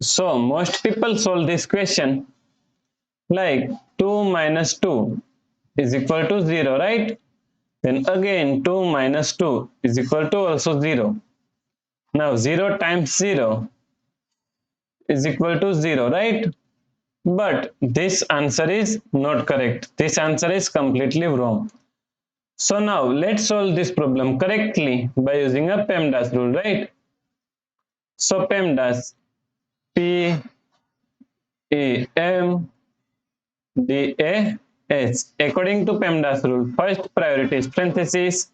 So most people solve this question like 2 minus 2 is equal to 0, right? Then again 2 minus 2 is equal to also 0. Now 0 times 0 is equal to 0, right? But this answer is not correct. This answer is completely wrong. So now let's solve this problem correctly by using a PEMDAS rule, right? So PEMDAS, P E M D A S. According to PEMDAS rule, first priority is parentheses,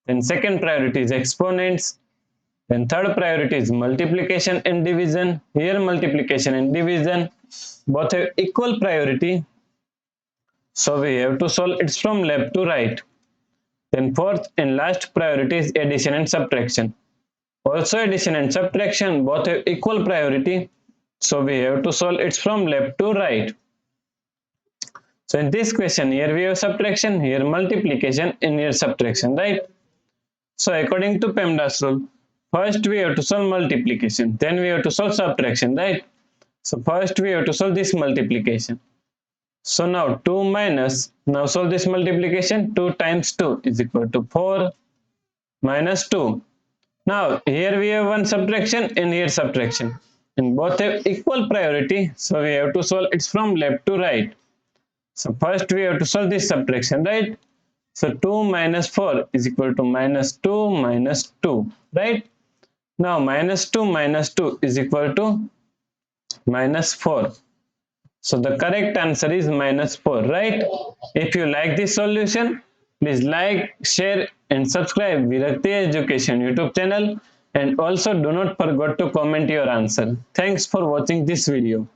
then second priority is exponents, then third priority is multiplication and division. Here multiplication and division both have equal priority. So we have to solve it from left to right. Then fourth and last priority is addition and subtraction. Also addition and subtraction both have equal priority. So we have to solve it from left to right. So in this question, here we have subtraction, here multiplication, and here subtraction, right? So according to PEMDAS rule, first we have to solve multiplication, then we have to solve subtraction, right? So first we have to solve this multiplication. So now 2 minus, now solve this multiplication, 2 times 2 is equal to 4 minus 2. Now here we have one subtraction and here subtraction. And both have equal priority, so we have to solve it from left to right. So first we have to solve this subtraction, right? So 2 minus 4 is equal to minus 2 minus 2, right? Now minus 2 is equal to minus 4. So the correct answer is minus 4, right? If you like this solution, please like, share and subscribe Virakti Education YouTube channel, and also do not forget to comment your answer. Thanks for watching this video.